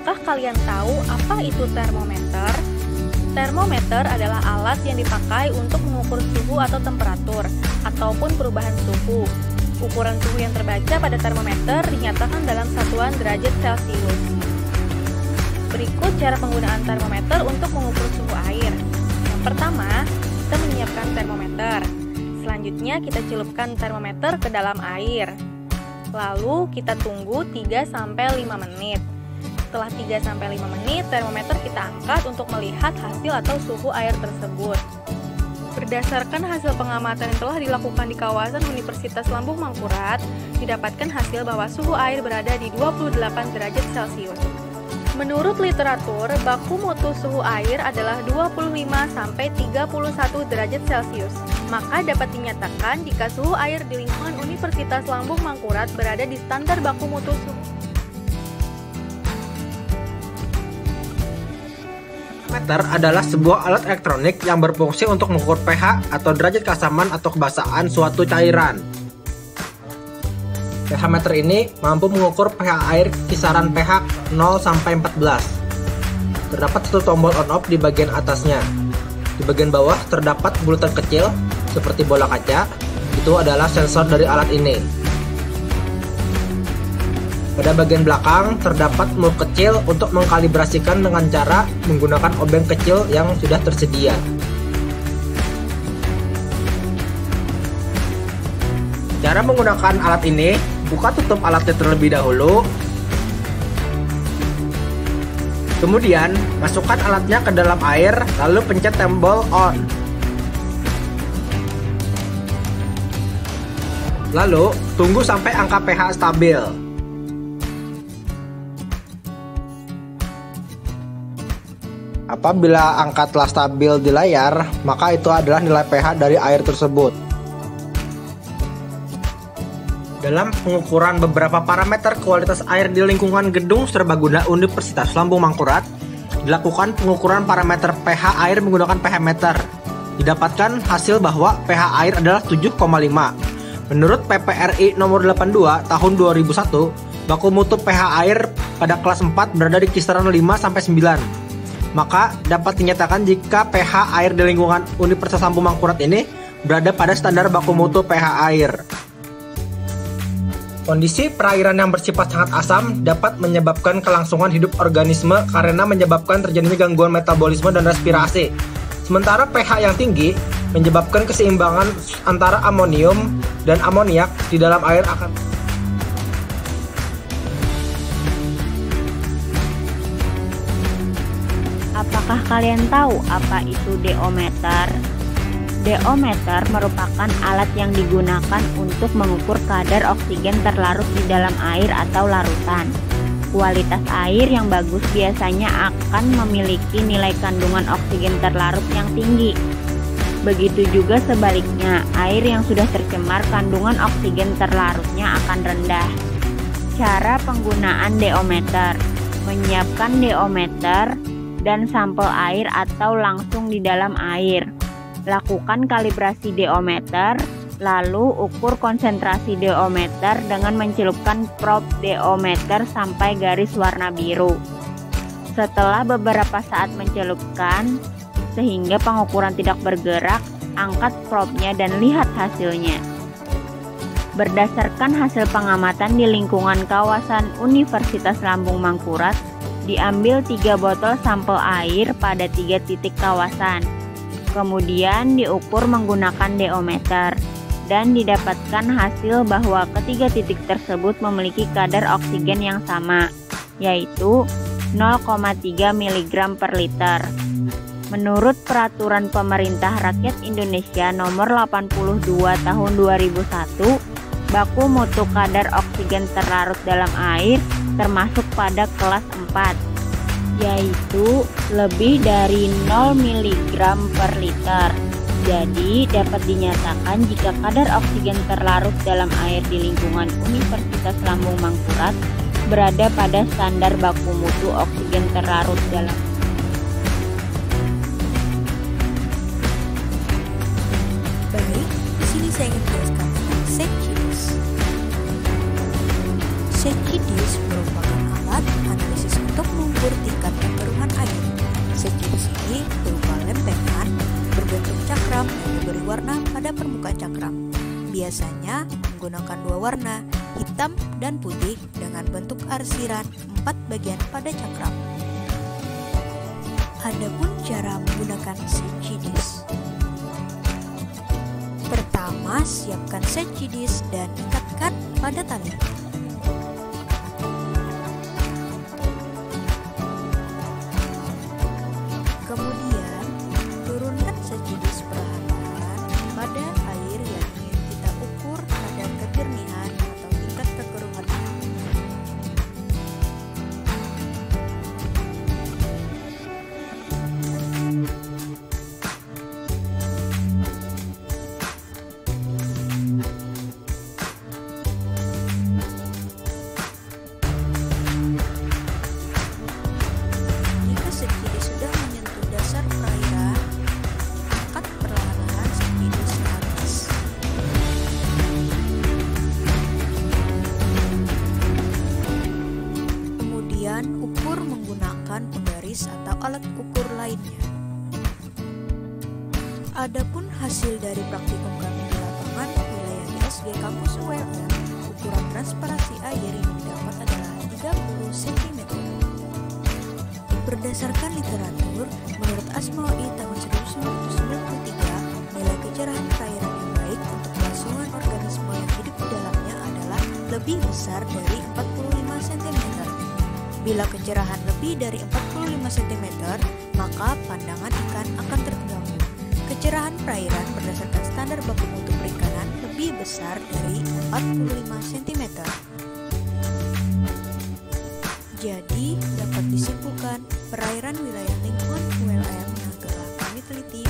Apakah kalian tahu apa itu termometer? Termometer adalah alat yang dipakai untuk mengukur suhu atau temperatur, ataupun perubahan suhu. Ukuran suhu yang terbaca pada termometer dinyatakan dalam satuan derajat Celcius. Berikut cara penggunaan termometer untuk mengukur suhu air. Yang pertama, kita menyiapkan termometer. Selanjutnya kita celupkan termometer ke dalam air. Lalu kita tunggu 3-5 menit. Setelah 3-5 menit, termometer kita angkat untuk melihat hasil atau suhu air tersebut. Berdasarkan hasil pengamatan yang telah dilakukan di kawasan Universitas Lambung Mangkurat, didapatkan hasil bahwa suhu air berada di 28 derajat Celcius. Menurut literatur, baku mutu suhu air adalah 25-31 derajat Celcius. Maka dapat dinyatakan jika suhu air di lingkungan Universitas Lambung Mangkurat berada di standar baku mutu suhu. Termometer adalah sebuah alat elektronik yang berfungsi untuk mengukur pH atau derajat keasaman atau kebasahan suatu cairan. Termometer ini mampu mengukur pH air kisaran pH 0 sampai 14. Terdapat satu tombol on off di bagian atasnya. Di bagian bawah terdapat bulatan kecil seperti bola kaca. Itu adalah sensor dari alat ini. Pada bagian belakang terdapat mul kecil untuk mengkalibrasikan dengan cara menggunakan obeng kecil yang sudah tersedia. Cara menggunakan alat ini, buka tutup alatnya terlebih dahulu. Kemudian, masukkan alatnya ke dalam air, lalu pencet tombol on. Lalu, tunggu sampai angka pH stabil. Apabila angka telah stabil di layar, maka itu adalah nilai pH dari air tersebut. Dalam pengukuran beberapa parameter kualitas air di lingkungan gedung serbaguna Universitas Lambung Mangkurat, dilakukan pengukuran parameter pH air menggunakan pH meter. Didapatkan hasil bahwa pH air adalah 7,5. Menurut PPRI nomor 82 tahun 2001, baku mutu pH air pada kelas 4 berada di kisaran 5-9. Maka dapat dinyatakan jika pH air di lingkungan Universitas Lambung Mangkurat ini berada pada standar baku mutu pH air. Kondisi perairan yang bersifat sangat asam dapat menyebabkan kelangsungan hidup organisme karena menyebabkan terjadinya gangguan metabolisme dan respirasi. Sementara pH yang tinggi menyebabkan keseimbangan antara amonium dan amoniak di dalam air akan. Apakah kalian tahu apa itu deometer? Deometer merupakan alat yang digunakan untuk mengukur kadar oksigen terlarut di dalam air atau larutan. Kualitas air yang bagus biasanya akan memiliki nilai kandungan oksigen terlarut yang tinggi. Begitu juga sebaliknya, air yang sudah tercemar kandungan oksigen terlarutnya akan rendah. Cara penggunaan deometer: menyiapkan deometer dan sampel air atau langsung di dalam air. Lakukan kalibrasi deometer, lalu ukur konsentrasi deometer dengan mencelupkan probe deometer sampai garis warna biru. Setelah beberapa saat mencelupkan, sehingga pengukuran tidak bergerak, angkat probe-nya dan lihat hasilnya. Berdasarkan hasil pengamatan di lingkungan kawasan Universitas Lambung Mangkurat, diambil 3 botol sampel air pada 3 titik kawasan. Kemudian diukur menggunakan deometer dan didapatkan hasil bahwa ketiga titik tersebut memiliki kadar oksigen yang sama, yaitu 0,3 mg per liter. Menurut Peraturan Pemerintah Rakyat Indonesia Nomor 82 Tahun 2001, baku mutu kadar oksigen terlarut dalam air termasuk pada kelas 4, yaitu lebih dari 0 mg per liter. Jadi dapat dinyatakan jika kadar oksigen terlarut dalam air di lingkungan Universitas Lambung Mangkurat berada pada standar baku mutu oksigen terlarut dalam. Baik, di sini saya ingin menjelaskan tentang Sekidis. Sekidis merupakan alat analisis untuk warna pada permukaan cakram. Biasanya menggunakan dua warna, hitam dan putih dengan bentuk arsiran 4 bagian pada cakram. Adapun cara menggunakan set disk. Pertama, siapkan set disk dan ikatkan pada tali. Kemudian, turunkan set disk perlahan-lahan pada air yang ingin kita ukur kadar kejernihan atau tingkat kekeruhan. Jika set disk sudah menyentuh dasar perairan, angkat perlahan-lahan set disk ke atas. Kemudian ukur menggunakan penggaris atau alat ukur lainnya. Adapun hasil dari praktikum kami di lapangan wilayah ISG Kampus ULM, ukuran transparansi air yang didapat adalah 30 cm. Berdasarkan literatur, menurut Asma'i tahun 1993, nilai kecerahan perairan yang baik untuk kelangsungan organisme yang hidup di dalamnya adalah lebih besar dari 45 cm. Bila kecerahan lebih dari 45 cm, maka pandangan ikan akan terganggu. Kecerahan perairan berdasarkan standar baku mutu perikanan lebih besar dari 45 cm. Jadi, dapat disimpulkan perairan wilayah lingkungan ULM yang telah kami teliti